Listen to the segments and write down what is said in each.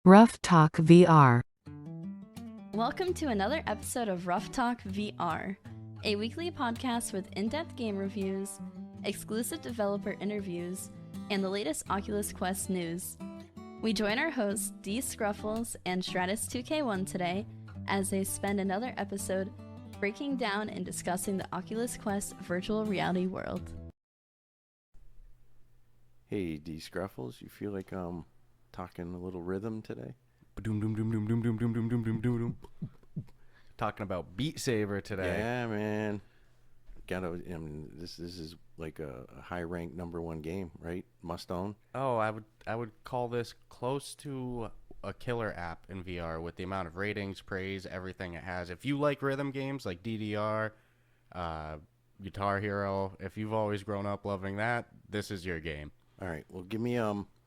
Ruff Talk VR. Welcome to another episode of Ruff Talk VR, a weekly podcast with in-depth game reviews, exclusive developer interviews, and the latest Oculus Quest news. We join our hosts D Scruffles and Stratus2K1 today as they spend another episode breaking down and discussing the Oculus Quest virtual reality world. Hey, D Scruffles, you feel like talking a little rhythm today? Talking about Beat Saber today. Yeah, man. This is like a high ranked #1 game, right? Must own. Oh, I would call this close to a killer app in VR with the amount of ratings, praise, everything it has. If you like rhythm games like DDR, Guitar Hero, if you've always grown up loving that, this is your game. All right. Well,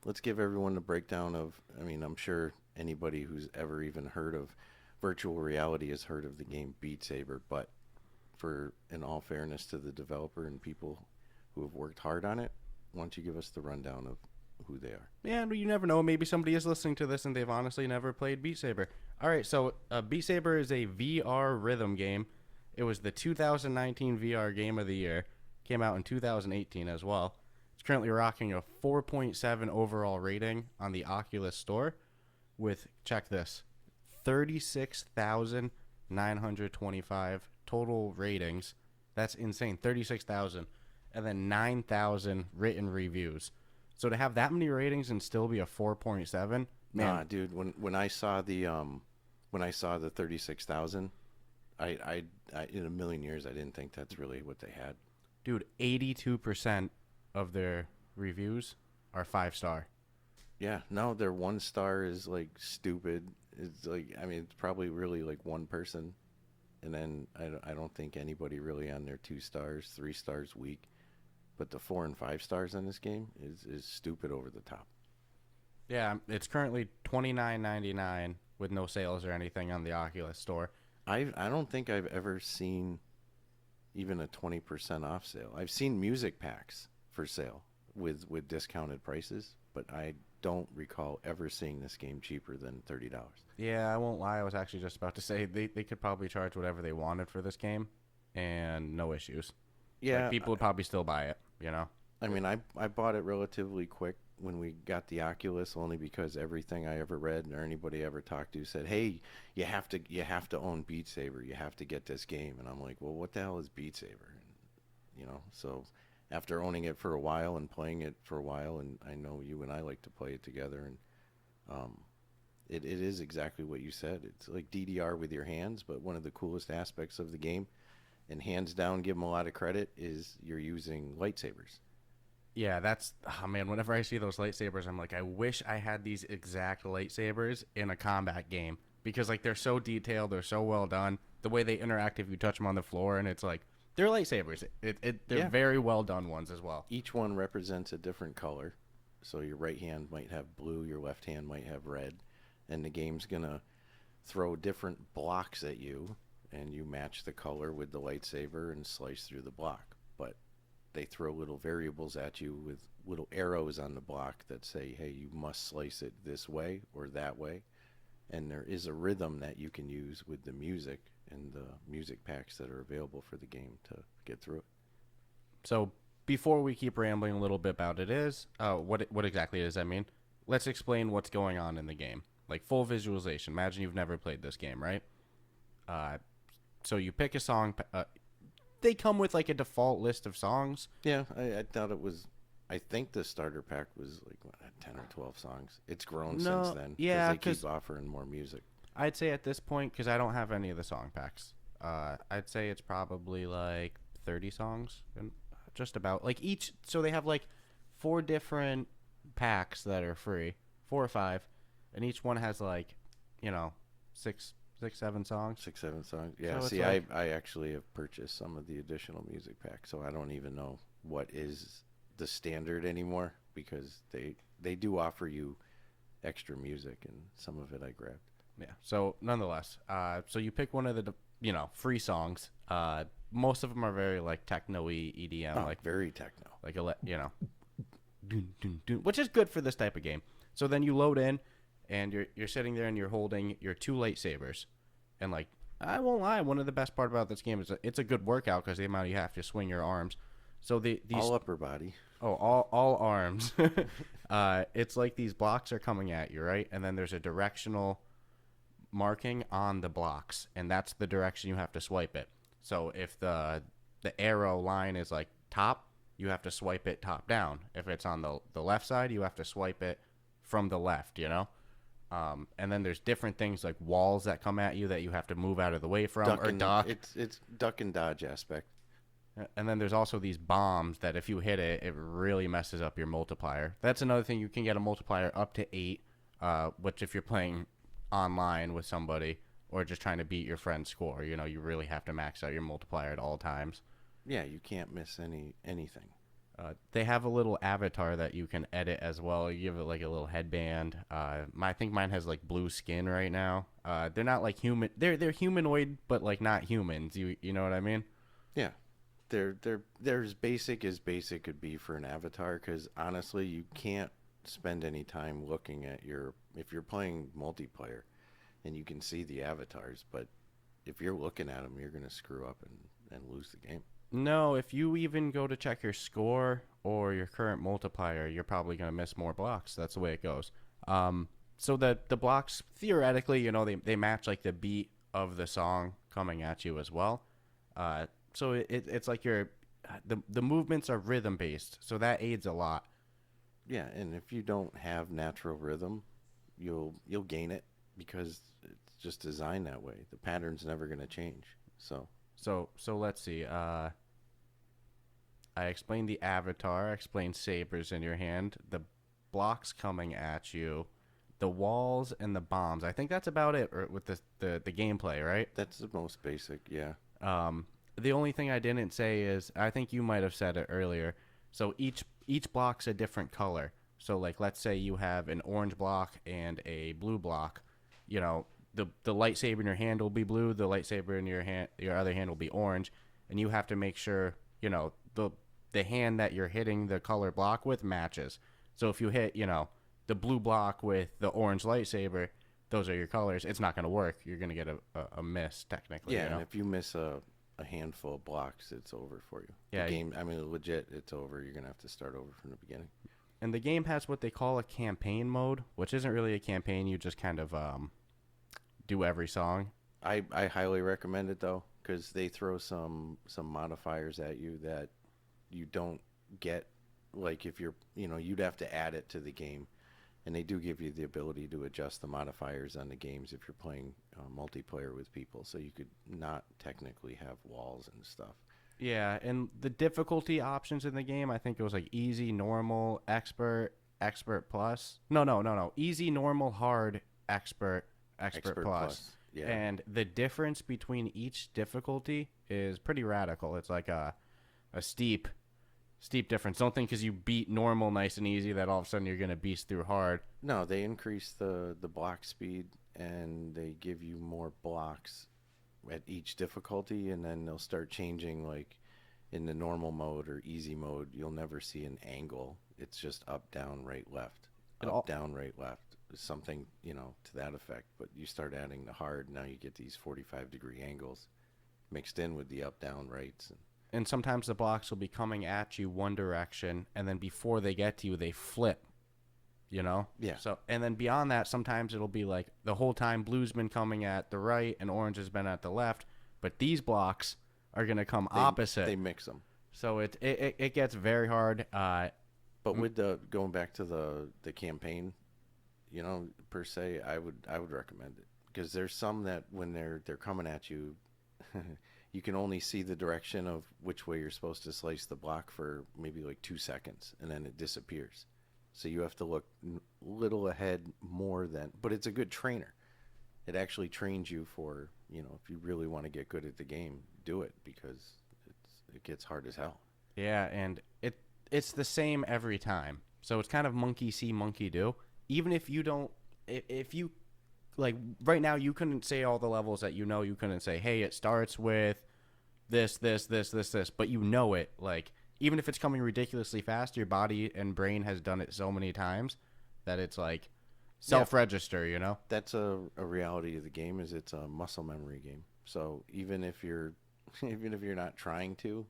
let's give everyone the breakdown of, I'm sure anybody who's ever even heard of virtual reality has heard of the game Beat Saber, but in all fairness to the developer and people who have worked hard on it, why don't you give us the rundown of who they are? Yeah, you never know. Maybe somebody is listening to this and they've honestly never played Beat Saber. All right, so Beat Saber is a VR rhythm game. It was the 2019 VR Game of the Year. Came out in 2018 as well. It's currently rocking a 4.7 overall rating on the Oculus Store with, check this, 36,925 total ratings. That's insane. 36,000. And then 9,000 written reviews. So to have that many ratings and still be a 4.7, man. Nah, dude, when I saw the 36,000, I in a million years I didn't think that's really what they had. Dude, 82% of their reviews are 5-star. Yeah, no, their 1 star is like stupid. It's like, it's probably really like one person, and then I don't think anybody really on their 2 stars, 3 stars weak. But the 4 and 5 stars on this game is stupid over the top. Yeah, it's currently $29.99 with no sales or anything on the Oculus Store. I don't think I've ever seen even a 20% off sale. I've seen music packs for sale with discounted prices, but I don't recall ever seeing this game cheaper than $30. Yeah, I won't lie. I was actually just about to say they could probably charge whatever they wanted for this game and no issues. Yeah, like, people would probably still buy it, you know? I bought it relatively quick when we got the Oculus, only because everything I ever read or anybody ever talked to said, hey, you have to own Beat Saber. You have to get this game. And I'm like, well, what the hell is Beat Saber? And, so after owning it for a while and playing it for a while, and I know you and I like to play it together, and it is exactly what you said. It's like DDR with your hands, but one of the coolest aspects of the game, and hands down give them a lot of credit, is you're using lightsabers. Yeah, whenever I see those lightsabers, I'm like, I wish I had these exact lightsabers in a combat game, because like they're so detailed, they're so well done. The way they interact if you touch them on the floor, and it's like, they're lightsabers. They're very well done ones as well. Each one represents a different color. So your right hand might have blue, your left hand might have red, and the game's going to throw different blocks at you, and you match the color with the lightsaber and slice through the block. But they throw little variables at you with little arrows on the block that say, hey, you must slice it this way or that way. And there is a rhythm that you can use with the music and the music packs that are available for the game to get through it. So before we keep rambling a little bit about what exactly it is, let's explain what's going on in the game. Like full visualization. Imagine you've never played this game, right? So you pick a song. They come with like a default list of songs. Yeah, I thought it was. I think the starter pack was like 10 or 12 songs. It's grown since then. Yeah, they keep offering more music. I'd say at this point, because I don't have any of the song packs, I'd say it's probably like 30 songs, and just about like each. So they have like 4 different packs that are free, 4 or 5, and each one has like, 6, 7 songs. 6, 7 songs. Yeah. So see, like, I actually have purchased some of the additional music packs, so I don't even know what is the standard anymore, because they do offer you extra music, and some of it I grabbed. Yeah. So nonetheless, so you pick one of the free songs. Most of them are very like techno-y, EDM, like very techno, like which is good for this type of game. So then you load in, and you're sitting there and you're holding your 2 lightsabers, and like I won't lie, one of the best part about this game is it's a good workout because the amount you have to swing your arms. So these all upper body. Oh, all arms. It's like these blocks are coming at you, right? And then there's a directional marking on the blocks, and that's the direction you have to swipe it. So if the arrow line is like top, you have to swipe it top down. If it's on the left side, you have to swipe it from the left, you know? And then there's different things like walls that come at you that you have to move out of the way from duck. It's duck and dodge aspect. And then there's also these bombs that if you hit it, it really messes up your multiplier. That's another thing. You can get a multiplier up to 8, which if you're playing online with somebody or just trying to beat your friend's score, you know, you really have to max out your multiplier at all times. Yeah, you can't miss anything. They have a little avatar that you can edit as well. You give it like a little headband. I think mine has like blue skin right now. They're not like human. They're humanoid, but like not humans. You know what I mean? Yeah. They're as basic as basic could be for an avatar, because honestly, you can't spend any time looking at if you're playing multiplayer, and you can see the avatars, but if you're looking at them, you're going to screw up and lose the game. No, if you even go to check your score or your current multiplier, you're probably going to miss more blocks. That's the way it goes. So the blocks, theoretically, you know, they match like the beat of the song coming at you as well. So it's like the movements are rhythm based, so that aids a lot. Yeah, and if you don't have natural rhythm, you'll gain it because it's just designed that way. The pattern's never going to change. So let's see. I explained the avatar. I explained sabers in your hand. The blocks coming at you, the walls and the bombs. I think that's about it with the gameplay, right? That's the most basic, yeah. The only thing I didn't say is, I think you might have said it earlier, so each block's a different color. So like let's say you have an orange block and a blue block, you know, the lightsaber in your hand will be blue, the lightsaber in your other hand will be orange, and you have to make sure, you know, the hand that you're hitting the color block with matches. So if you hit, you know, the blue block with the orange lightsaber, those are your colors. It's not going to work. You're going to get a miss technically. Yeah, you know? and if you miss a handful of blocks, it's over for you. Yeah, the game, I mean, legit, it's over. You're going to have to start over from the beginning. And the game has what they call a campaign mode, which isn't really a campaign. You just kind of do every song. I highly recommend it, though, because they throw some modifiers at you that you don't get. Like if you're, you know, you'd have to add it to the game. And they do give you the ability to adjust the modifiers on the games if you're playing multiplayer with people. So you could not technically have walls and stuff. Yeah, and the difficulty options in the game, I think it was like easy, normal, expert plus. No. Easy, normal, hard, expert plus. Yeah. And the difference between each difficulty is pretty radical. It's like a steep difference. Don't think because you beat normal nice and easy that all of a sudden you're going to beast through hard. No, they increase the block speed, and they give you more blocks at each difficulty, and then they'll start changing. Like in the normal mode or easy mode, you'll never see an angle. It's just up, down, right, left. Down, right, left. Something, you know, to that effect. But you start adding the hard, now you get these 45-degree angles mixed in with the up, down, rights. And sometimes the blocks will be coming at you one direction, and then before they get to you, they flip, you know? Yeah. So, and then beyond that, sometimes it'll be like the whole time blue's been coming at the right and orange has been at the left, but these blocks are going to come opposite. They mix them. So it gets very hard. But with going back to the campaign, you know, per se, I would recommend it, because there's some that when they're coming at you, you can only see the direction of which way you're supposed to slice the block for maybe like 2 seconds, and then it disappears. So you have to look little ahead more than, but it's a good trainer. It actually trains you for, you know, if you really want to get good at the game, do it, because it gets hard as hell. Yeah, and it's the same every time. So it's kind of monkey see, monkey do. Even if you don't, if you, like right now, you couldn't say all the levels that you know. You couldn't say, hey, it starts with this, but you know it. Like, even if it's coming ridiculously fast, your body and brain has done it so many times that it's like, self-register, you know? That's a reality of the game. Is it's a muscle memory game. So even if you're not trying to,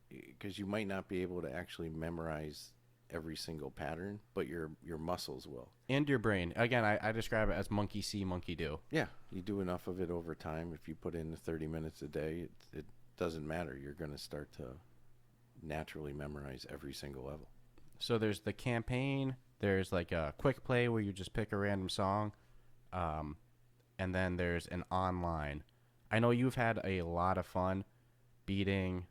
because you might not be able to actually memorize every single pattern, but your muscles will. And your brain. Again, I describe it as monkey see, monkey do. Yeah, you do enough of it over time. If you put in the 30 minutes a day, it doesn't matter. You're going to start to naturally memorize every single level. So there's the campaign. There's like a quick play where you just pick a random song. And then there's an online. I know you've had a lot of fun beating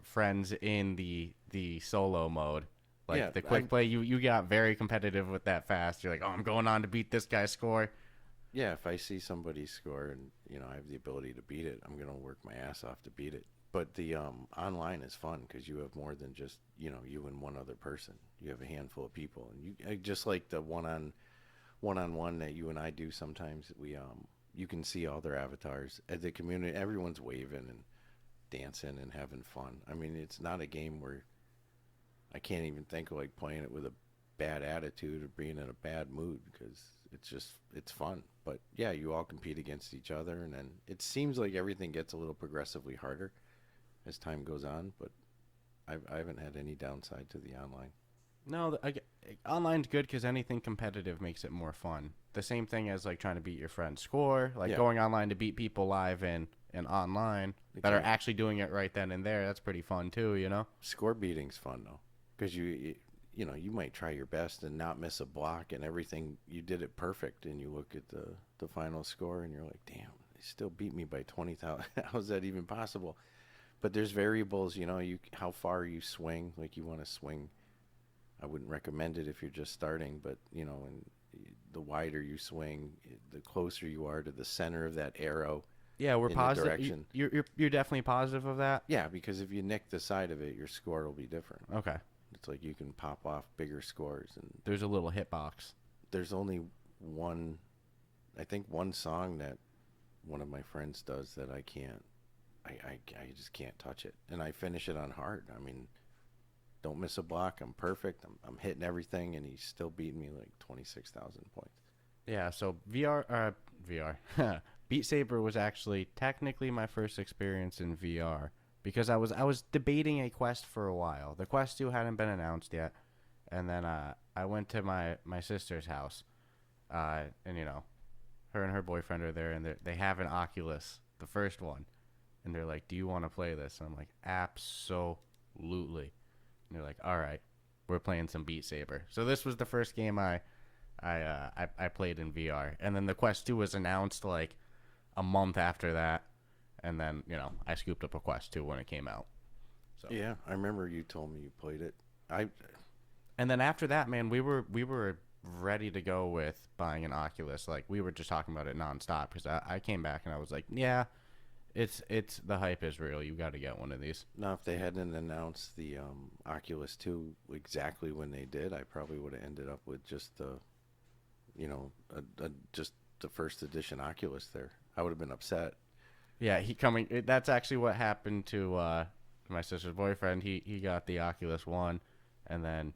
friends in the solo mode. Like the quick play, you got very competitive with that fast. You're like, oh, I'm going on to beat this guy's score. Yeah, if I see somebody score and I have the ability to beat it, I'm gonna work my ass off to beat it. But the online is fun because you have more than just you and one other person. You have a handful of people, and you just like the one-on-one that you and I do sometimes. You can see all their avatars at the community. Everyone's waving and dancing and having fun. I mean, it's not a game where I can't even think of like playing it with a bad attitude or being in a bad mood because it's fun. But yeah, you all compete against each other, and then it seems like everything gets a little progressively harder as time goes on. But I haven't had any downside to the online. No, online's good because anything competitive makes it more fun. The same thing as like trying to beat your friend's score, like going online to beat people live and online that are actually doing it right then and there. That's pretty fun too, Score beating's fun though, because you might try your best and not miss a block and everything. You did it perfect, and you look at the final score and you're like, damn, they still beat me by 20,000. How's that even possible? But there's variables, how far you swing. Like you want to swing. I wouldn't recommend it if you're just starting, but and the wider you swing, the closer you are to the center of that arrow. Yeah, we're positive. You're definitely positive of that. Yeah, because if you nick the side of it, your score will be different. Okay. It's like you can pop off bigger scores, and there's a little hitbox. There's only one song that one of my friends does that I can't. I just can't touch it, and I finish it on hard. I mean, don't miss a block. I'm perfect. I'm hitting everything, and he's still beating me like 26,000 points. Yeah. So VR. Beat Saber was actually technically my first experience in VR because I was debating a Quest for a while. The Quest 2 hadn't been announced yet, and then I went to my sister's house, and her and her boyfriend are there, and they have an Oculus, the first one, and they're like, "Do you want to play this?" And I'm like, "Absolutely." And they're like, all right, we're playing some Beat Saber. So this was the first game I played in VR. And then the Quest 2 was announced like a month after that. And then, I scooped up a Quest 2 when it came out. So yeah, I remember you told me you played it. And then after that, man, we were ready to go with buying an Oculus. Like we were just talking about it nonstop because I came back and I was like, yeah, it's the hype is real. You got to get one of these. Now, if they hadn't announced the Oculus 2 exactly when they did, I probably would have ended up with just the, just the first edition Oculus there. I would have been upset. Yeah, that's actually what happened to my sister's boyfriend. He got the Oculus 1, and then,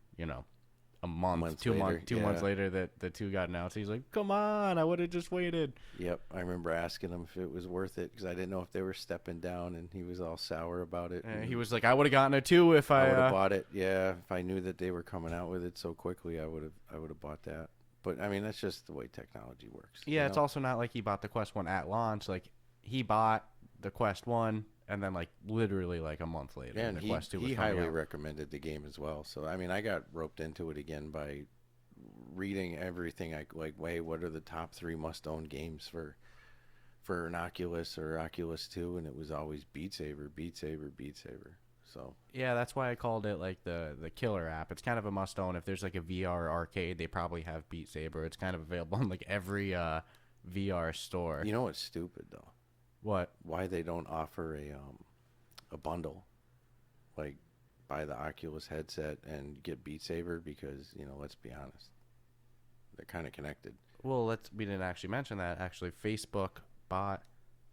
two months later that the 2 got announced. He's like, come on, I would have just waited. Yep, I remember asking him if it was worth it because I didn't know if they were stepping down, and he was all sour about it. And he was like, I would have gotten it too if I would have bought it. Yeah, if I knew that they were coming out with it so quickly, I would have bought that. But I mean, that's just the way technology works. Yeah, it's also not like he bought the Quest 1 at launch. Like he bought the Quest 1. And then, literally, a month later, and the Quest 2 was he coming highly out. recommended the game as well. So, I mean, I got roped into it again by reading everything. What are the top 3 must-own games for an Oculus or Oculus 2? And it was always Beat Saber, Beat Saber, Beat Saber. So yeah, that's why I called it, the killer app. It's kind of a must-own. If there's, a VR arcade, they probably have Beat Saber. It's kind of available in, every VR store. You know what's stupid, though? What? Why they don't offer a bundle, buy the Oculus headset and get Beat Saber because let's be honest, they're kind of connected. Well, we didn't actually mention that. Actually, Facebook bought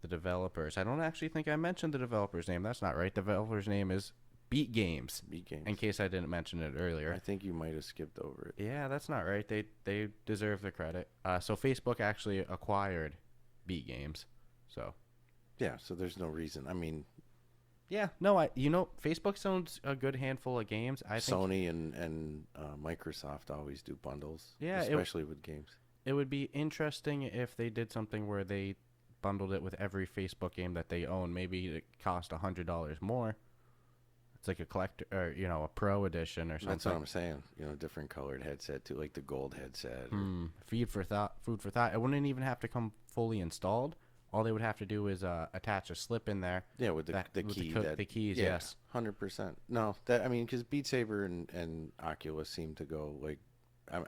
the developers. I don't actually think I mentioned the developer's name. That's not right. The developer's name is Beat Games. Beat Games. In case I didn't mention it earlier. I think you might have skipped over it. Yeah, that's not right. They deserve the credit. So Facebook actually acquired Beat Games. So. Yeah, so there's no reason. I mean. Yeah, no, Facebook owns a good handful of games. I think Sony and Microsoft always do bundles. Yeah, especially with games. It would be interesting if they did something where they bundled it with every Facebook game that they own. Maybe it cost $100 more. It's like a collector, or a pro edition or something. That's what I'm saying. Different colored headset too, like the gold headset. Food for thought. It wouldn't even have to come fully installed. All they would have to do is attach a slip in there. Yeah, with the key. The keys, yeah, yes. 100%. No, because Beat Saber and Oculus seem to go like,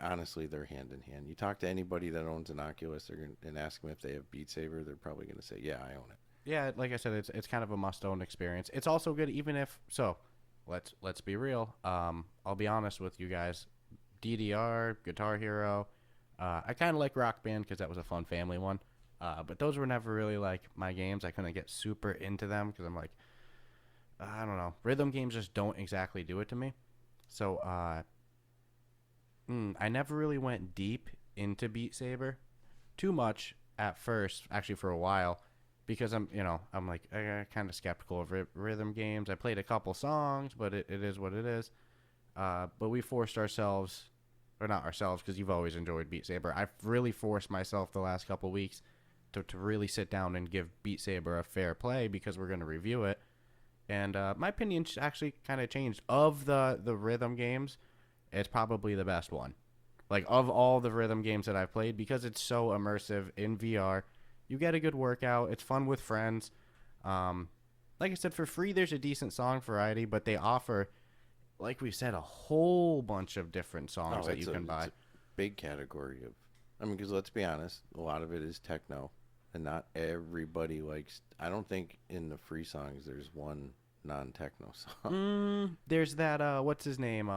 honestly, they're hand in hand. You talk to anybody that owns an Oculus, and ask them if they have Beat Saber, they're probably going to say, yeah, I own it. Yeah, like I said, it's kind of a must-own experience. It's also good even if let's be real. I'll be honest with you guys. DDR, Guitar Hero. I kind of like Rock Band because that was a fun family one. But those were never really like my games. I couldn't get super into them because I'm like, I don't know. Rhythm games just don't exactly do it to me. So I never really went deep into Beat Saber too much at first, actually for a while, because I'm like kind of skeptical of rhythm games. I played a couple songs, but it is what it is. But we forced ourselves, or not ourselves, because you've always enjoyed Beat Saber. I've really forced myself the last couple weeks to really sit down and give Beat Saber a fair play because we're going to review it. And my opinion actually kind of changed. Of the rhythm games, it's probably the best one. Like, of all the rhythm games that I've played, because it's so immersive in VR, you get a good workout. It's fun with friends. Like I said, for free, there's a decent song variety, but they offer, like we said, a whole bunch of different songs that you can buy. It's a big category of, because let's be honest, a lot of it is techno. And not everybody likes. I don't think in the free songs there's one non-techno song. There's that. What's his name?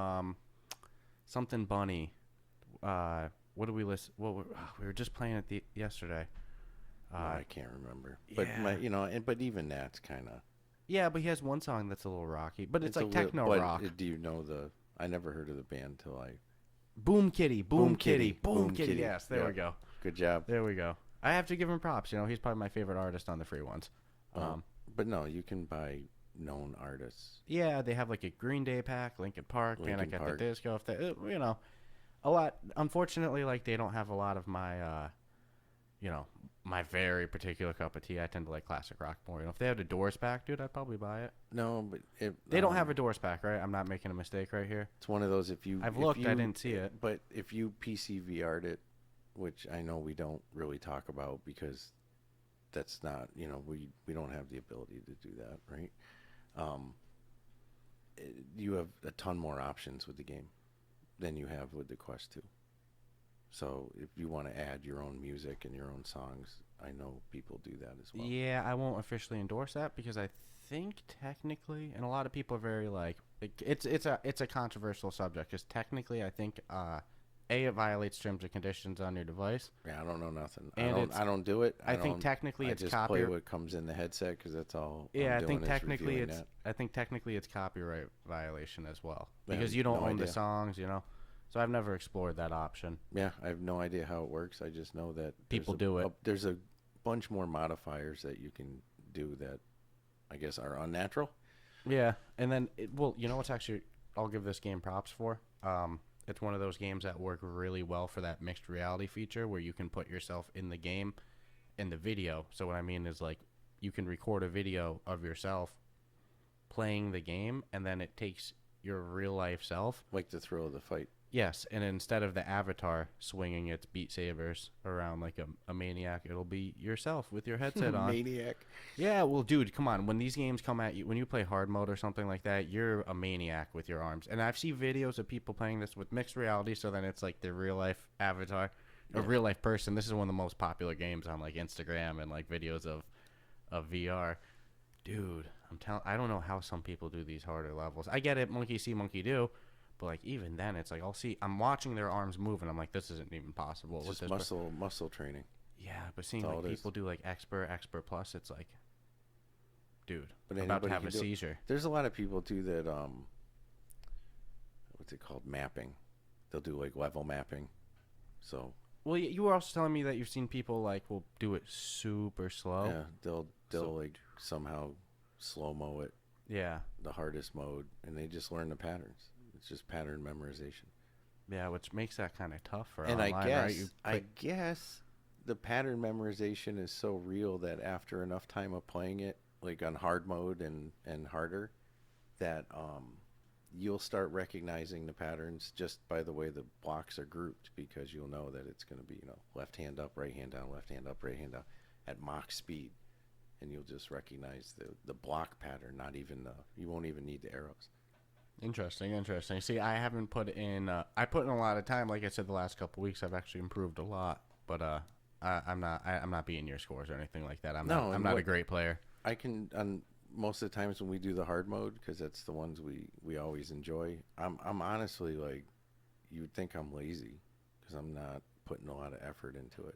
Something Bunny. What did we listen? Well, we were just playing it yesterday. I can't remember. But but even that's kind of. Yeah, but he has one song that's a little rocky, but it's like techno rock. Do you know I never heard of the band till I. Boom Kitty, Boom Kitty, Boom Kitty. Yes, there we go. Good job. There we go. I have to give him props. He's probably my favorite artist on the free ones. But no, you can buy known artists. Yeah, they have like a Green Day pack, Linkin Park, Panic at the Disco. If they, a lot. Unfortunately, like they don't have a lot of my, my very particular cup of tea. I tend to like classic rock more. If they had a Doors pack, dude, I'd probably buy it. No, but they don't have a Doors pack, right? I'm not making a mistake right here. It's one of those. I've looked, I didn't see it. But if you PC VR'd it, which I know we don't really talk about because that's not, we don't have the ability to do that, right? You have a ton more options with the game than you have with the Quest 2. So if you want to add your own music and your own songs, I know people do that as well. Yeah, I won't officially endorse that because I think technically, and a lot of people are very like it's a controversial subject because technically I think it violates terms and conditions on your device. Yeah, I don't know nothing. And I don't do it. I think technically it's copyright. I just play what comes in the headset because that's all. Yeah, I'm I think doing technically is it's copyright violation as well I because have you don't no own idea. the songs, So I've never explored that option. Yeah, I have no idea how it works. I just know that people do it. There's a bunch more modifiers that you can do that I guess are unnatural. Yeah, and then what's actually I'll give this game props for. It's one of those games that work really well for that mixed reality feature where you can put yourself in the game in the video. So what I mean is like you can record a video of yourself playing the game and then it takes your real life self. Like the thrill of the fight. Yes, and instead of the avatar swinging its Beat Sabers around like a maniac, it'll be yourself with your headset on. Maniac. Yeah, well, dude, come on. When these games come at you, when you play hard mode or something like that, you're a maniac with your arms. And I've seen videos of people playing this with mixed reality, so then it's like their real life avatar, a real life person. This is one of the most popular games on like Instagram and like videos of VR. Dude, I don't know how some people do these harder levels. I get it, monkey see, monkey do. But like even then, it's like I'm watching their arms move, and I'm like, this isn't even possible. It's just muscle training. Yeah, but seeing like people do like expert plus, it's like, dude, But I'm about to anybody have can a do it. seizure. There's a lot of people too that what's it called, mapping. They'll do like level mapping. So Well, you were also telling me that you've seen people like will do it super slow. yeah, they'll like somehow slow mo it, Yeah. the hardest mode, and they just learn the patterns. It's just pattern memorization. Yeah, which makes that kind of tough for And online, right? I guess the pattern memorization is so real that after enough time of playing it, like on hard mode and harder, that you'll start recognizing the patterns just by the way the blocks are grouped, because you'll know that it's going to be, you know, left hand up, right hand down, left hand up, right hand down at Mach speed. And you'll just recognize the block pattern, not even you won't even need the arrows. Interesting. See, I haven't put in, I put in a lot of time. Like I said, the last couple weeks, I've actually improved a lot. But I'm not beating your scores or anything like that. I'm not a great player. I can, on most of the times when we do the hard mode, because that's the ones we always enjoy. I'm honestly like, you would think I'm lazy because I'm not putting a lot of effort into it.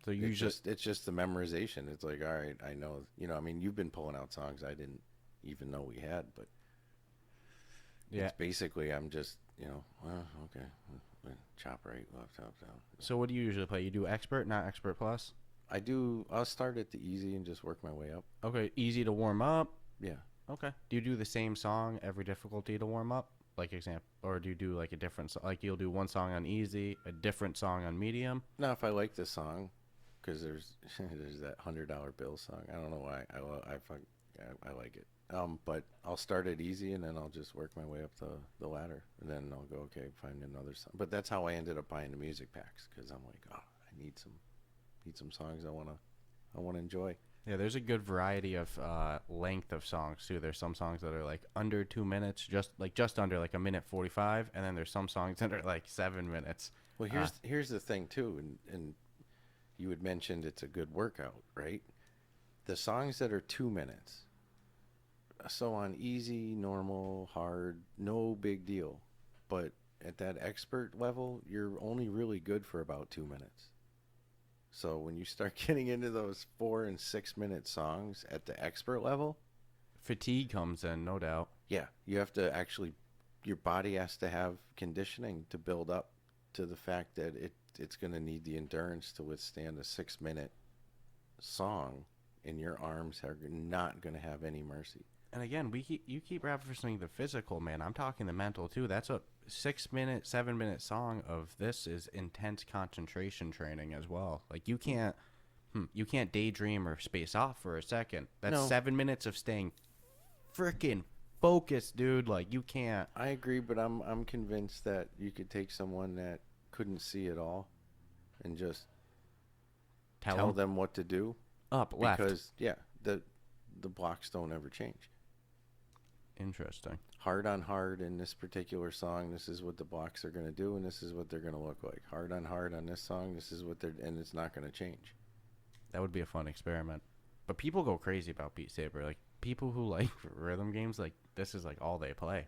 So it's just the memorization. It's like, all right, I know, you know, I mean, you've been pulling out songs I didn't even know we had, but yeah, it's basically, I'm just, you know, well, okay, chop right, left, up, down. So what do you usually play? You do expert, not expert plus? I'll start at the easy and just work my way up. Okay, easy to warm up. Yeah. Okay. Do you do the same song every difficulty to warm up? Like example, or do you do like a different, like you'll do one song on easy, a different song on medium? Now, if I like the song, because there's that $100 bill song. I don't know why I like it. But I'll start it easy and then I'll just work my way up the ladder, and then I'll go, okay, find another song. But that's how I ended up buying the music packs, because I'm like, oh, I need some songs I wanna enjoy. Yeah, there's a good variety of length of songs too. There's some songs that are like under 2 minutes, just under like a minute 45, and then there's some songs that are like 7 minutes. Well, here's the thing too, and you had mentioned it's a good workout, right? The songs that are 2 minutes, so on easy, normal, hard, no big deal. But at that expert level, you're only really good for about 2 minutes. So when you start getting into those 4 and 6 minute songs at the expert level, fatigue comes in, no doubt. yeah, you have to actually, your body has to have conditioning to build up to the fact that it's going to need the endurance to withstand a 6 minute song, and your arms are not going to have any mercy. And again, you keep referencing the physical, man. I'm talking the mental too. That's a 6 minute, 7 minute song of this is intense concentration training as well. Like you can't daydream or space off for a second. That's No. 7 minutes of staying freaking focused, dude. Like you can't. I agree, but I'm convinced that you could take someone that couldn't see at all and just tell them what to do. Up, left. Because yeah, the blocks don't ever change. Interesting. Hard on hard in this particular song, this is what the blocks are going to do, and this is what they're going to look like. Hard on this song, this is what and it's not going to change. That would be a fun experiment. But people go crazy about Beat Saber. Like people who like rhythm games, like this is like all they play.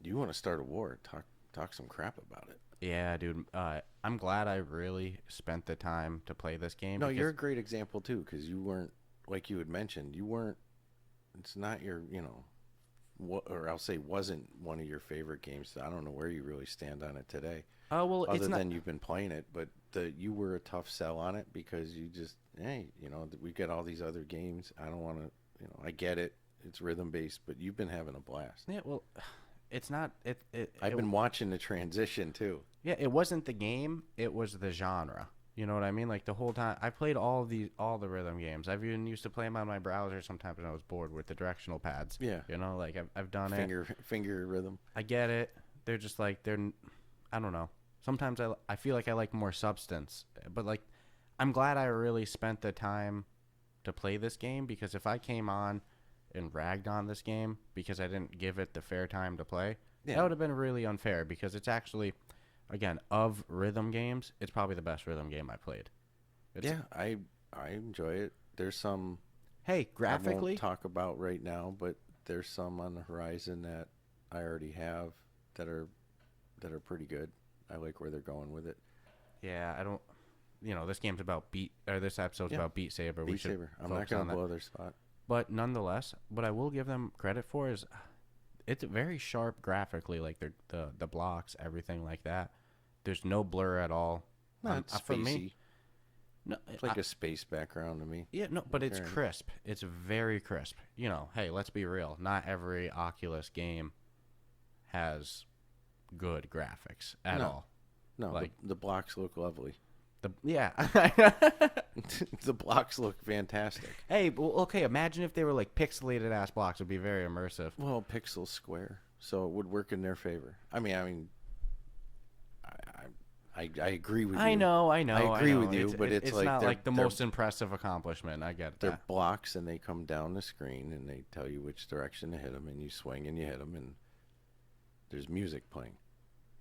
You want to start a war? Talk some crap about it. Yeah, dude. I'm glad I really spent the time to play this game. No, you're a great example too, because you weren't, like you had mentioned, it's not your, you know, or I'll say wasn't one of your favorite games. I don't know where you really stand on it today. Well, other than you've been playing it, but you were a tough sell on it because you just, hey, you know, we get all these other games. I don't want to, you know, I get it. It's rhythm based, but you've been having a blast. Yeah, well, it's not. I've been watching the transition too. Yeah, it wasn't the game. It was the genre. You know what I mean? Like the whole time I played all the rhythm games. I've even used to play them on my browser sometimes when I was bored with the directional pads. Yeah. You know, like I've done finger rhythm. I get it. They're just like I don't know. Sometimes I feel like I like more substance. But like I'm glad I really spent the time to play this game, because if I came on and ragged on this game because I didn't give it the fair time to play, that would have been really unfair, because it's actually, again, of rhythm games, it's probably the best rhythm game I played. I enjoy it. There's some graphically I won't talk about right now, but there's some on the horizon that I already have that are pretty good. I like where they're going with it. Yeah, I don't. This game's about this episode's about Beat Saber. Beat Saber. I'm not gonna blow their spot. But nonetheless, what I will give them credit for is it's very sharp graphically, like the blocks, everything like that. There's no blur at all. Not For spacey. me, no, It's like a space background to me. yeah, no, but it's Fair enough. crisp. It's very crisp. You know, hey, let's be real. Not every Oculus game has good graphics at No. all. No, Like- the blocks look lovely. Yeah. The blocks look fantastic. Hey, well, okay. Imagine if they were like pixelated ass blocks. It'd be very immersive. Well, pixel square, so it would work in their favor. I agree with you. I know. I agree with you, It's, but it's like not they're- like the they're- most impressive accomplishment. I get They're that. blocks, and they come down the screen, and they tell you which direction to hit them, and you swing and you hit them, and there's music playing.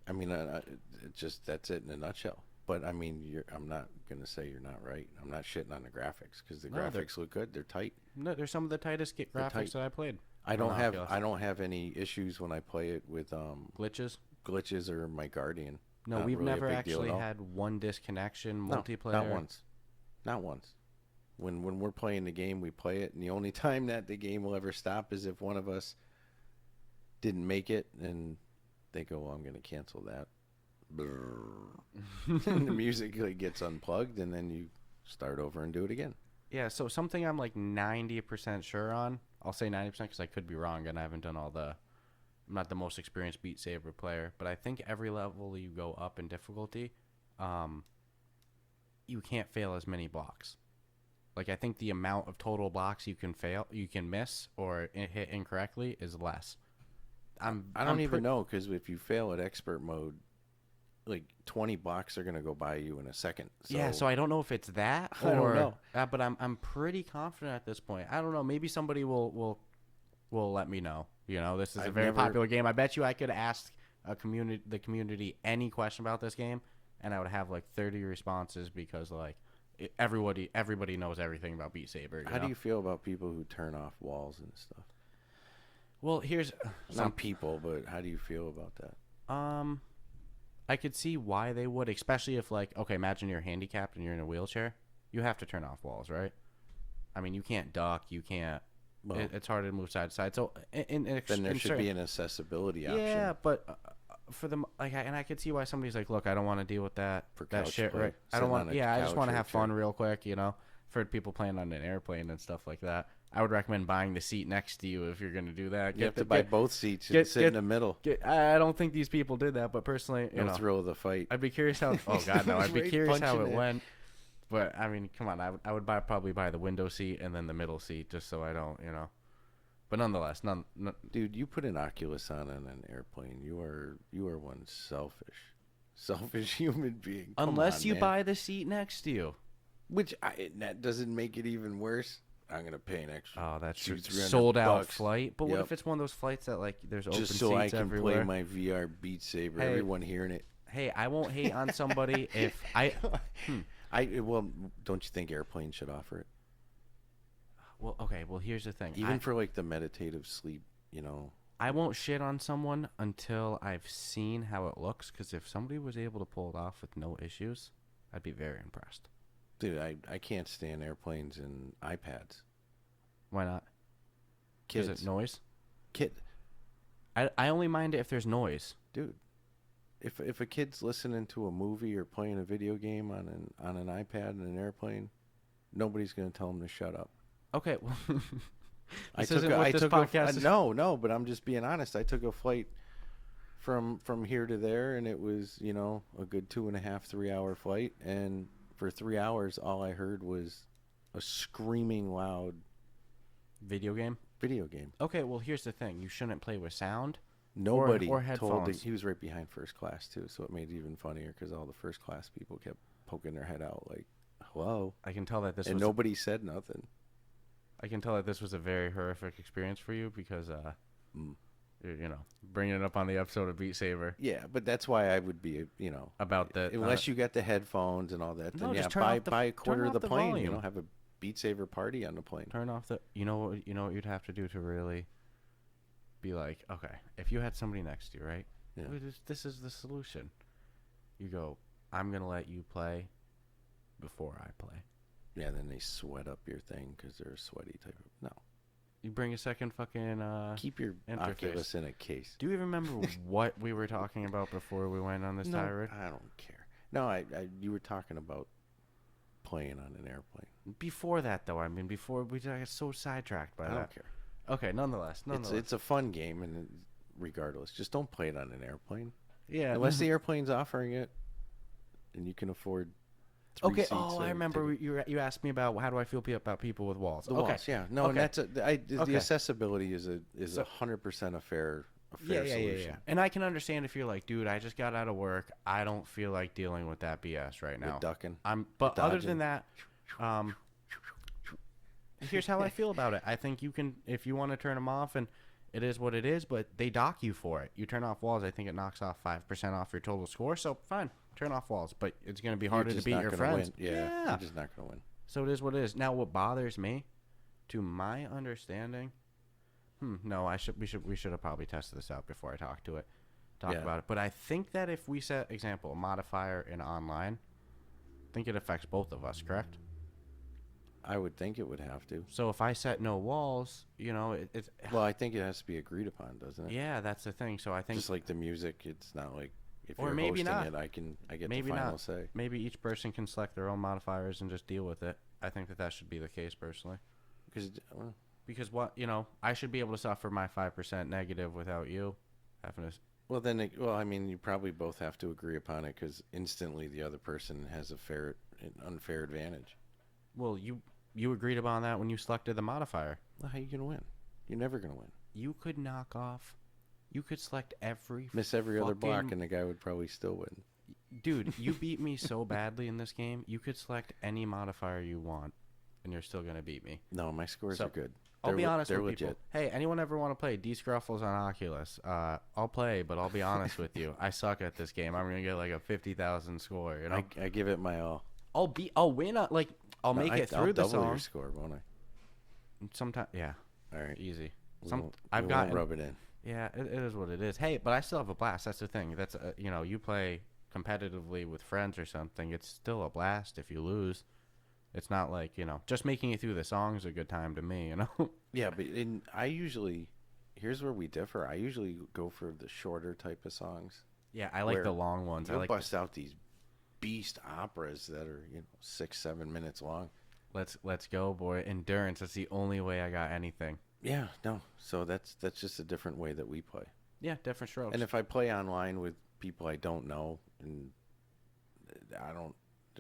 I mean, that's it in a nutshell. But I mean, I'm not gonna say you're not right. I'm not shitting on the graphics because the No, they're- graphics look good. They're tight. No, they're some of the tightest They're graphics tight. that I played. I don't on have Oculus. any issues when I play it with Glitches. glitches or my Guardian. No, Not we've really a never big deal actually at all. had one disconnection No, multiplayer. not once. Not once. When we're playing the game, we play it, and the only time that the game will ever stop is if one of us didn't make it, and they go, well, "I'm going to cancel that." And the music like, gets unplugged, and then you start over and do it again. Yeah, so something I'm like 90% sure on. I'll say 90% because I could be wrong, and I haven't done all the. I'm not the most experienced Beat Saber player, but I think every level you go up in difficulty, you can't fail as many blocks. Like I think the amount of total blocks you can miss or hit incorrectly is less. I don't even know, because if you fail at expert mode, like 20 blocks are going to go by you in a second. So Yeah, so I don't know if it's that or I don't know. But I'm pretty confident at this point. I don't know. Maybe somebody will let me know. You know, this is a I've very never- popular game. I bet you I could ask the community any question about this game, and I would have like 30 responses because like everybody knows everything about Beat Saber. How do you feel about people who turn off walls and stuff? Well, here's Not people, but how do you feel about that? I could see why they would, especially if like, okay, imagine you're handicapped and you're in a wheelchair. You have to turn off walls, right? I mean, you can't duck, you can't. Well, It's harder to move side to side. So, then there should be an accessibility option. Yeah, but for them, like, I could see why somebody's like, look, I don't want to deal with that For that couch shit, play, right? I sitting don't want. on a Yeah, I just couch want to or a have fun chair. real quick, you know. For people playing on an airplane and stuff like that, I would recommend buying the seat next to you if you're going to do that. You have to buy both seats and sit in the middle. I don't think these people did that, but personally, you No know, thrill of the fight. I'd be curious how. Oh God, no! I'd be Right, curious how punching it it. went. But I mean, come on, I would probably buy the window seat and then the middle seat just so I don't, you know. But nonetheless, Dude, you put an Oculus on an airplane. You are one selfish human being. Come unless on, you man. buy the seat next to you. That doesn't make it even worse. I'm gonna pay an extra. Oh, that's true. $200-300 Sold out bucks flight. But what Yep. if it's one of those flights that like there's open just so seats I can everywhere? play my VR Beat Saber. Hey. Everyone hearing it. Hey, I won't hate on somebody if I. Well, don't you think airplanes should offer it? Well, okay. Well, here's the thing. Even for like the meditative sleep, you know. I won't shit on someone until I've seen how it looks. Because if somebody was able to pull it off with no issues, I'd be very impressed. Dude, I can't stand airplanes and iPads. Why not? Kids. Is it noise? Kid. I only mind it if there's noise. Dude, if a kid's listening to a movie or playing a video game on an iPad in an airplane, nobody's going to tell them to shut up. Okay. Well, this took isn't a- what I this took a- podcast is. no, but I'm just being honest. I took a flight from here to there, and it was, you know, a good 2.5, 3 hour flight, and for 3 hours, all I heard was a screaming loud Video game? video game. Okay, well, here's the thing. You shouldn't play with sound. Nobody or told headphones. he was right behind first class too, so it made it even funnier because all the first class people kept poking their head out like, "Hello," I can tell that this and was nobody said nothing. I can tell that this was a very horrific experience for you because you know, bringing it up on the episode of Beat Saber Yeah, but that's why I would be, you know, about the unless you got the headphones and all that, No, then yeah, just turn buy off the- buy a turn quarter of off the the plane. volume. You know, have a Beat Saber party on the plane. turn off the you know what you'd have to do to really be like, okay, if you had somebody next to you, right? Yeah. This is the solution. You go, I'm gonna let you play before I play. Yeah, then they sweat up your thing because they're a sweaty type of. No, You bring a second fucking Keep your interface. Oculus in a case. Do you even remember what we were talking about before we went on this tirade? I don't care. No, you were talking about playing on an airplane. Before that, though, I mean, before we got so sidetracked by I that. don't care. Okay, nonetheless. It's a fun game, and regardless, just don't play it on an airplane. Yeah. Unless the airplane's offering it, and you can afford. Okay. Seats I remember you asked me about how do I feel about people with walls. The okay. walls, yeah. No, okay. and the accessibility is 100% a fair solution. Yeah. And I can understand if you're like, dude, I just got out of work. I don't feel like dealing with that BS right now. With ducking. But other than that, here's how I feel about it. I think you can, if you want to turn them off, and it is what it is, but they dock you for it. You turn off walls, I think it knocks off 5% off your total score. So fine, turn off walls, but it's going to be harder to beat your friends. Yeah, you're just not going to win. So it is what it is. Now, what bothers me, to my understanding, no, we should have probably tested this out before I talk about it. But I think that if we set, example, a modifier in online, I think it affects both of us, correct? I would think it would have to. So if I set no walls, it's... Well, I think it has to be agreed upon, doesn't it? Yeah, that's the thing. So I think... Just like the music, it's not like if or you're maybe hosting not. it, I get maybe the final not. say. Maybe each person can select their own modifiers and just deal with it. I think that should be the case, personally. Because I should be able to suffer my 5% negative without you having to... Well, I mean, you probably both have to agree upon it because instantly the other person has an unfair advantage. Well, you agreed upon that when you selected the modifier. Well, how are you going to win? You're never going to win. You could knock off. You could select miss every other block, and the guy would probably still win. Dude, you beat me so badly in this game. You could select any modifier you want, and you're still going to beat me. No, my scores are good. I'll be honest with legit. people. Hey, anyone ever want to play D-Scruffles on Oculus? I'll play, but I'll be honest with you. I suck at this game. I'm going to get like a 50,000 score, you know? I give it my all. I'll win. I'll make it through the song. I'll double your score, won't I? Sometimes, yeah. All right. Easy. We won't rub it in. Yeah, it is what it is. Hey, but I still have a blast. That's the thing. That's you play competitively with friends or something. It's still a blast if you lose. It's not like just making it through the song is a good time to me. Yeah, but here's where we differ. I usually go for the shorter type of songs. Yeah, I like the long ones. I bust out these beast operas that are 6-7 minutes long. Let's go, boy. Endurance. That's the only way I got anything. Yeah, no. So that's just a different way that we play. Yeah, different strokes. And if I play online with people I don't know, and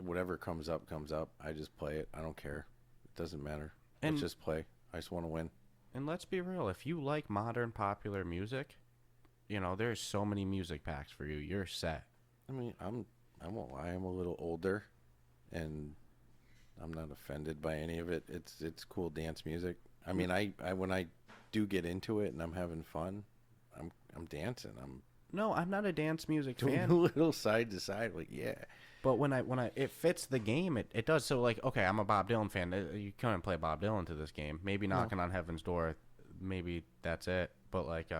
whatever comes up, I just play it. I don't care. It doesn't matter. Let's just play. I just want to win. And let's be real. If you like modern popular music, there's so many music packs for you. You're set. I mean, I won't lie. I'm a little older, and I'm not offended by any of it. It's cool dance music. I mean, I when I do get into it and I'm having fun, I'm dancing. No, I'm not a dance music doing fan. A little side to side, like yeah. But when it fits the game, it does. So like, okay, I'm a Bob Dylan fan. You couldn't play Bob Dylan to this game. Maybe Knocking on Heaven's Door. Maybe that's it. But like,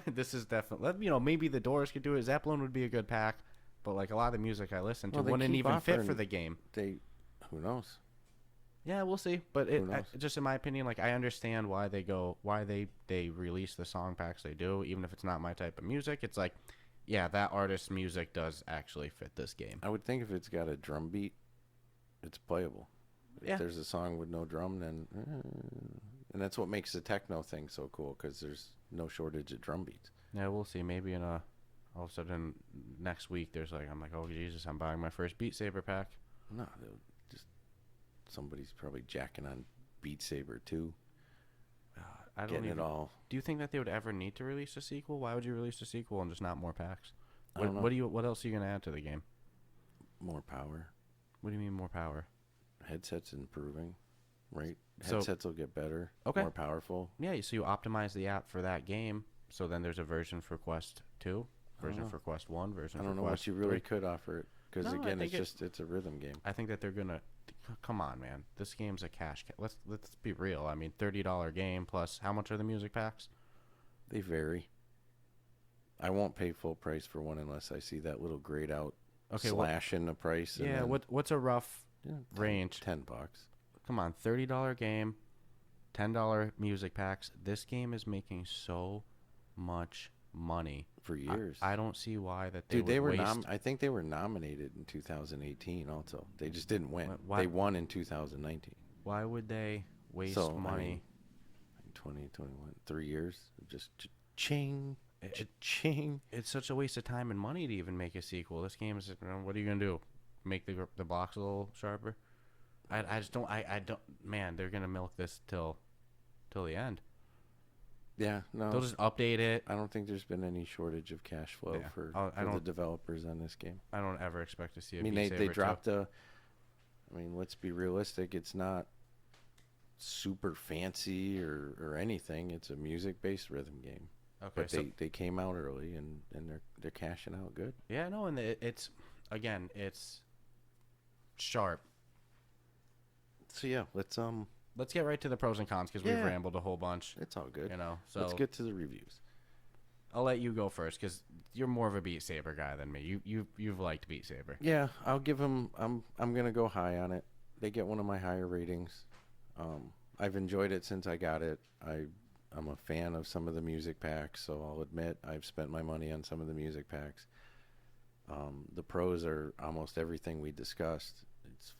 this is definitely. Maybe the Doors could do it. Zeppelin would be a good pack. But like a lot of the music I listen to wouldn't even fit for the game. Who knows? Yeah, we'll see. But just in my opinion, like I understand why they release the song packs they do, even if it's not my type of music. It's like, yeah, that artist's music does actually fit this game. I would think if it's got a drum beat, it's playable. Yeah. If there's a song with no drum, then and that's what makes the techno thing so cool because there's no shortage of drum beats. Yeah, we'll see. Maybe all of a sudden next week I'm like, oh Jesus, I'm buying my first Beat Saber pack. No, somebody's probably jacking on Beat Saber too. I don't even. Do you think that they would ever need to release a sequel? Why would you release a sequel and just not more packs? What else are you gonna add to the game? More power. What do you mean more power? Headsets improving, right? Headsets will get better, more powerful. Yeah, so you optimize the app for that game. So then there's a version for Quest 2, version for Quest 1, version for Quest 3. I don't know what you really could offer it because again, it's a rhythm game. I think that they're gonna. Come on, man. This game's a cash. Let's be real. I mean, $30 game plus how much are the music packs? They vary. I won't pay full price for one unless I see that little grayed out slash in the price. Yeah. What's a rough range? $10. Come on, $30 game. $10 music packs. This game is making so much money for years. I don't see why that they Dude, would waste. I think they were nominated in 2018 also. They just didn't win. Why- They won in 2019. Why would they waste So, I money? mean, 2021, 3 years of just ching, It- ching. It's such a waste of time and money to even make a sequel. This game is, what are you gonna do? Make the blocks a little sharper? I just don't. I don't. Man, they're gonna milk this till the end. Yeah, no. They'll just update it. I don't think there's been any shortage of cash flow Yeah. for I the don't- developers on this game. I don't ever expect to see a I mean, Beat they Saber dropped a. I mean, let's be realistic. It's not super fancy or anything. It's a music-based rhythm game. Okay, But so they came out early and they're cashing out good. yeah, no, and it's again, it's sharp. So yeah, Let's get right to the pros and cons because we've Yeah. rambled a whole bunch. it's all good. You know, so Let's get to the reviews. I'll let you go first because you're more of a Beat Saber guy than me. You've liked Beat Saber. Yeah, I'll give them. I'm gonna go high on it. They get one of my higher ratings. I've enjoyed it since I got it. I'm a fan of some of the music packs, so I'll admit I've spent my money on some of the music packs. The pros are almost everything we discussed.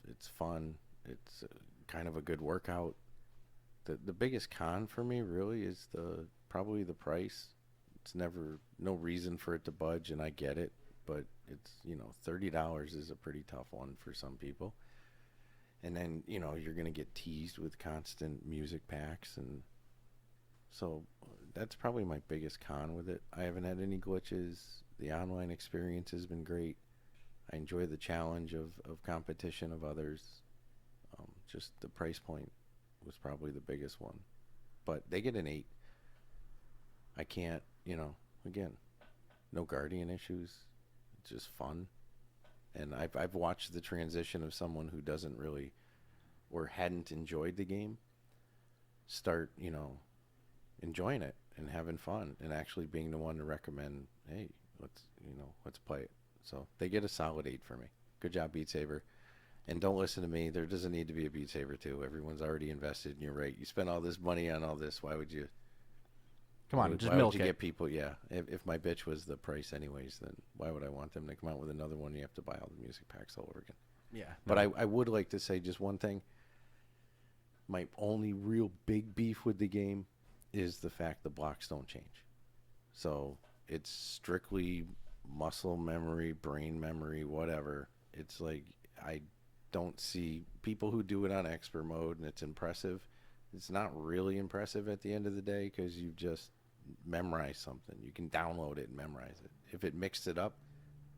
It's fun. It's kind of a good workout. The biggest con for me really is probably the price. It's no reason for it to budge, and I get it, but it's $30 is a pretty tough one for some people. And then you're gonna get teased with constant music packs, and so that's probably my biggest con with it. I haven't had any glitches. The online experience has been great. I enjoy the challenge of competition of others. Just the price point was probably the biggest one. But they get an 8. I can't, again, no guardian issues. It's just fun. And I've watched the transition of someone who doesn't really or hadn't enjoyed the game start, enjoying it and having fun and actually being the one to recommend, hey, let's play it. So they get a solid 8 for me. Good job, Beat Saber. And don't listen to me. There doesn't need to be a Beat Saber 2. Everyone's already invested, and you're right. You spent all this money on all this. Why would you? Come on, just why milk would you it. get people? Yeah. If my bitch was the price anyways, then why would I want them to come out with another one? You have to buy all the music packs all over again. Yeah, But I would like to say just one thing. My only real big beef with the game is the fact the blocks don't change. So it's strictly muscle memory, brain memory, whatever. It's like I don't see people who do it on expert mode and it's impressive. It's not really impressive at the end of the day because you've just memorized something. You can download it and memorize it. If it mixed it up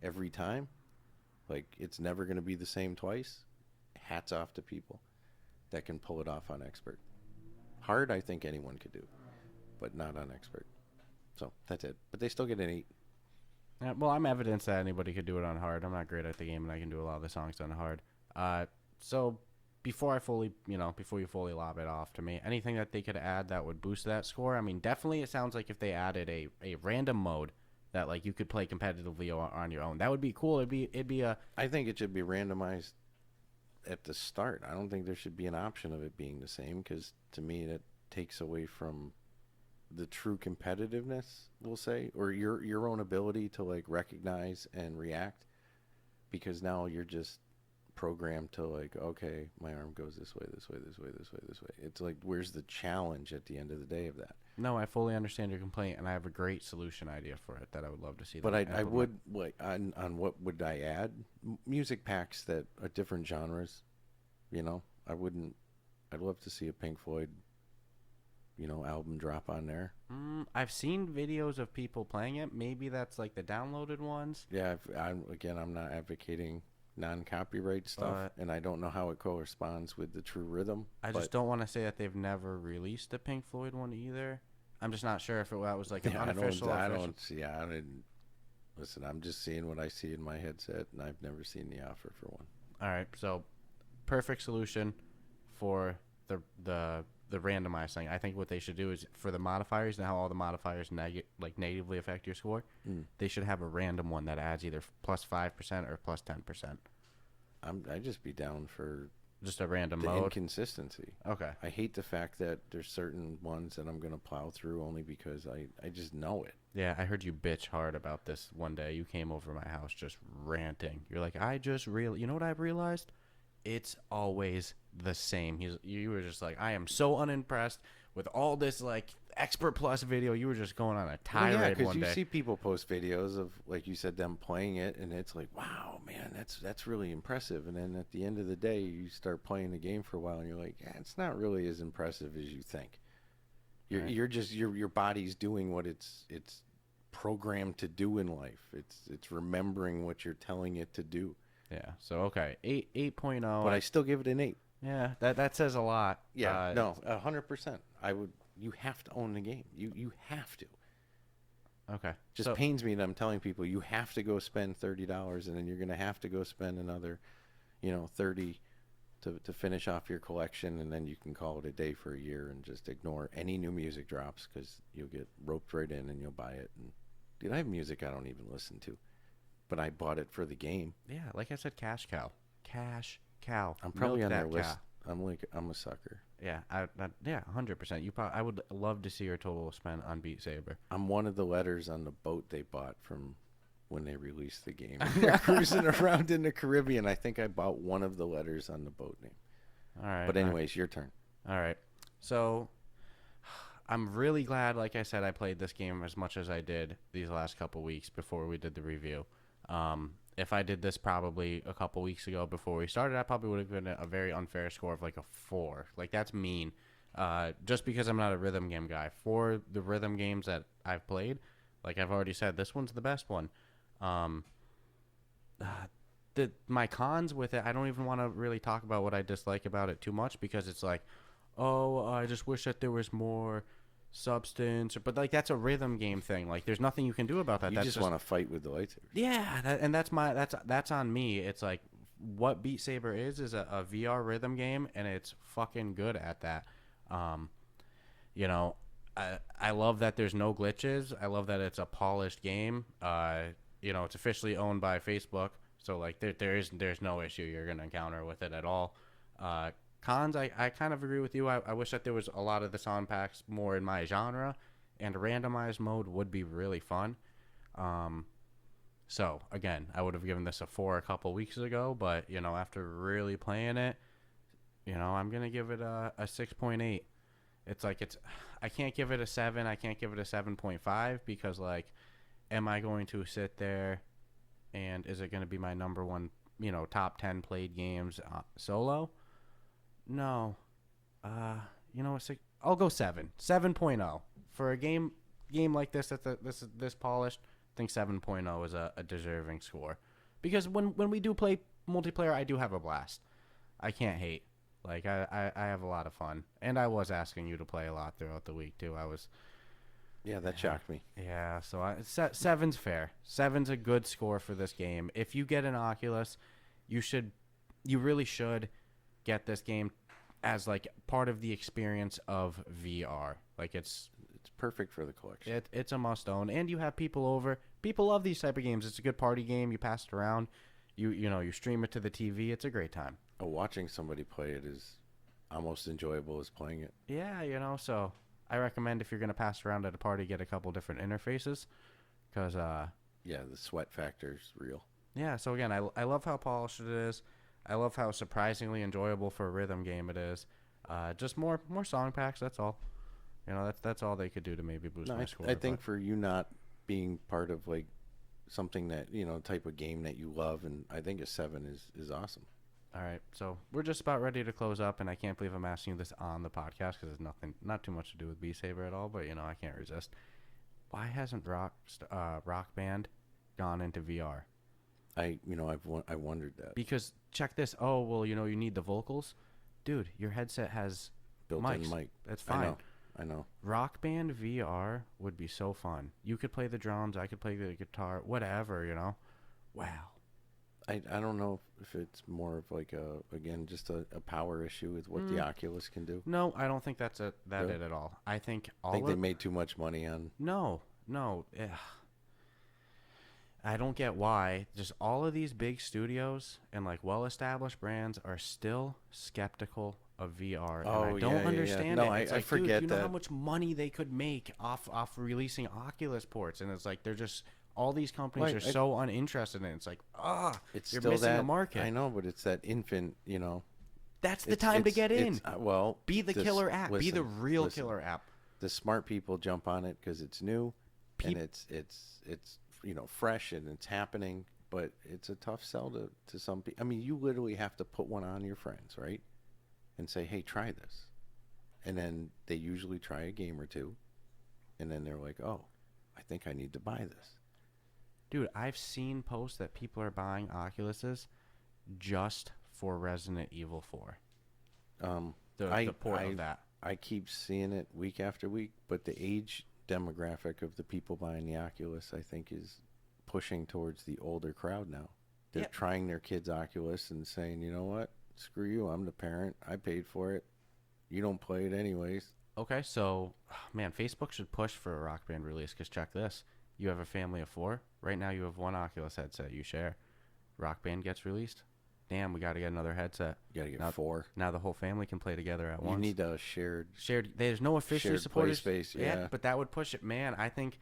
every time, like it's never going to be the same twice, hats off to people that can pull it off on expert. Hard, I think anyone could do, but not on expert. So that's it. But they still get an 8. Yeah, well, I'm evidence that anybody could do it on hard. I'm not great at the game, and I can do a lot of the songs on hard. So before you fully lob it off to me, anything that they could add that would boost that score? I mean, definitely it sounds like if they added a random mode that like you could play competitively on your own, that would be cool. It'd be a. I think it should be randomized at the start. I don't think there should be an option of it being the same because to me that takes away from the true competitiveness, we'll say, or your own ability to like recognize and react, because now you're just programmed to like, okay, my arm goes this way, this way, this way, this way, this way. It's like, where's the challenge at the end of the day of that? No, I fully understand your complaint, and I have a great solution idea for it that I would love to see. But them I implement. would like on what would I add? Music packs that are different genres. I'd love to see a Pink Floyd album drop on there. I've seen videos of people playing it. Maybe that's like the downloaded ones. Yeah, I'm not advocating non-copyright stuff, and I don't know how it corresponds with the true rhythm. I just don't want to say that they've never released a Pink Floyd one either. I'm just not sure if that was like an unofficial. I didn't. Listen, I'm just seeing what I see in my headset, and I've never seen the offer for one. All right, so perfect solution for the randomized thing. I think what they should do is for the modifiers and how all the modifiers negatively affect your score, they should have a random one that adds either plus 5% or plus 10%. I'd just be down for Just a random The mode? inconsistency. Okay. I hate the fact that there's certain ones that I'm going to plow through only because I just know it. Yeah, I heard you bitch hard about this one day. You came over my house just ranting. You're like, you know what I've realized? It's always the same. You were just like, I am so unimpressed with all this like Expert Plus video. You were just going on a tirade one day. Because you see people post videos of, like you said, them playing it, and it's like, wow, man, that's really impressive. And then at the end of the day, you start playing the game for a while, and you're like, yeah, it's not really as impressive as you think. You're just your body's doing what it's programmed to do in life. It's remembering what you're telling it to do. Yeah. So okay, 8.0. But I still give it an 8. Yeah, that says a lot. Yeah. No, 100%. You have to own the game. You have to. Okay. Just pains me that I'm telling people you have to go spend $30, and then you're going to have to go spend another, $30 to finish off your collection, and then you can call it a day for a year and just ignore any new music drops because you'll get roped right in and you'll buy it. And dude, I have music I don't even listen to, but I bought it for the game. Yeah, like I said, cash cow. Cash cow. I'm probably Milk on their that list. cow. I'm a sucker. Yeah, 100%. I would love to see your total spend on Beat Saber. I'm one of the letters on the boat they bought from when they released the game. They're cruising around in the Caribbean. I think I bought one of the letters on the boat name. All right. But anyways, your turn. All right. So I'm really glad, like I said, I played this game as much as I did these last couple weeks before we did the review. If I did this probably a couple weeks ago before we started, I probably would have given it a very unfair score of like a 4. Like, that's mean. Just because I'm not a rhythm game guy. For the rhythm games that I've played, like I've already said, this one's the best one. My cons with it, I don't even want to really talk about what I dislike about it too much, because it's like, oh, I just wish that there was more substance, but like that's a rhythm game thing. Like there's nothing you can do about that. You just want to fight with the lightsabers. Yeah, that's on me. It's like what Beat Saber is a VR rhythm game, and it's fucking good at that. I love that there's no glitches. I love that it's a polished game. It's officially owned by Facebook, so like there's no issue you're gonna encounter with it at all. Cons, I kind of agree with you. I wish that there was a lot of the sound packs more in my genre, and randomized mode would be really fun. So again, I would have given this a 4 a couple weeks ago, but after really playing it, I'm gonna give it a 6.8. I can't give it a 7. I can't give it a 7.5 because like, am I going to sit there, and is it going to be my number one, top 10 played games solo? No. I'll go 7. 7.0 for a game like this. This polished. I think 7.0 is a deserving score, because when we do play multiplayer, I do have a blast. I can't hate. Like I have a lot of fun, and I was asking you to play a lot throughout the week too. Yeah, that shocked me. Yeah, so 7's fair. 7's a good score for this game. If you get an Oculus, you really should get this game as like part of the experience of VR. Like it's perfect for the collection. It's a must own, and you have people over. People love these type of games. It's a good party game. You pass it around. You stream it to the TV. It's a great time. Watching somebody play it is almost enjoyable as playing it. Yeah, so I recommend if you're going to pass it around at a party, get a couple different interfaces, because the sweat factor is real. Yeah, so again, I love how polished it is. I love how surprisingly enjoyable for a rhythm game it is. Just more song packs, that's all. That's all they could do to maybe boost my score. I think for you not being part of like something that, type of game that you love, and I think a 7 is awesome. All right, so we're just about ready to close up, and I can't believe I'm asking you this on the podcast because it's not too much to do with Beat Saber at all, but I can't resist. Why hasn't Rock Band gone into VR? I wondered that. Because check this. Oh, well, you need the vocals. Dude, your headset has built-in mic. That's fine. I know. Rock Band VR would be so fun. You could play the drums, I could play the guitar, whatever, Wow. I don't know if it's more of like just a power issue with what the Oculus can do. No, I don't think that's it at all. I think they made too much money on. No. I don't get why just all of these big studios and like well-established brands are still skeptical of VR. Oh, and I don't understand No, it. It's I like, forget dude, you know that. how much money they could make off releasing Oculus ports, and it's like they're just all these companies Right, are so uninterested in it. It's like, It's you're still missing that a market. I know, but it's that infant, That's the time to get in. Well, Be the killer app. Be the real killer app. The smart people jump on it because it's new, and it's fresh and it's happening. But it's a tough sell to some people. I mean, you literally have to put one on your friends, right? And say, hey, try this. And then they usually try a game or two. And then they're like, oh, I think I need to buy this. Dude, I've seen posts that people are buying Oculuses just for Resident Evil 4. The port of that. I keep seeing it week after week, but the age demographic of the people buying the Oculus, I think, is pushing towards the older crowd now. They're trying their kids' Oculus and saying, you know what? Screw you. I'm the parent. I paid for it. You don't play it anyways. Okay, so, man, Facebook should push for a Rock Band release, because check this. You have a family of 4. Right now you have one Oculus headset you share. Rock Band gets released. Damn, we got to get another headset. You got to get 4. Now the whole family can play together at once. You need a shared. There's no officially supported play space, yeah. But that would push it. Man, I think,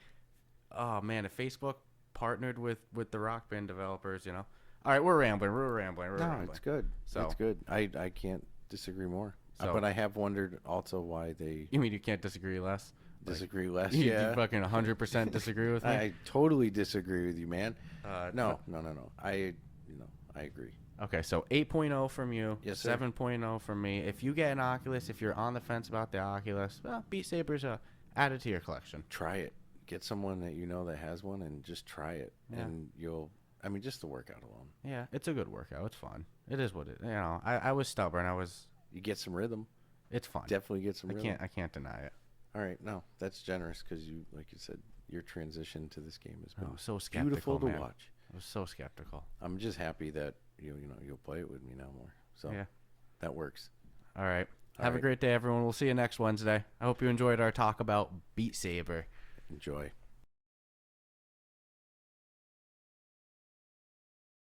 if Facebook partnered with the Rock Band developers, All right, we're rambling. No, it's good. So, it's good. I can't disagree more. But I have wondered also why they... You mean you can't disagree less? Disagree less, You yeah. fucking 100% disagree with me? I totally disagree with you, man. No. I agree. Okay, so 8.0 from you, Yes, sir. 7.0 from me. If you get an Oculus, if you're on the fence about the Oculus, well, Beat Saber's add it to your collection. Try it. Get someone that you know that has one and just try it. Yeah. And just the workout alone. Yeah, it's a good workout. It's fun. It is what it. I was stubborn. You get some rhythm. It's fun. Definitely get some rhythm. I can't deny it. All right, no, that's generous because you, like you said, your transition to this game has been so skeptical, beautiful to man. watch. I was so skeptical. I'm just happy that you'll play it with me now more. So yeah, that works. All right. Have a great day, everyone. We'll see you next Wednesday. I hope you enjoyed our talk about Beat Saber. Enjoy.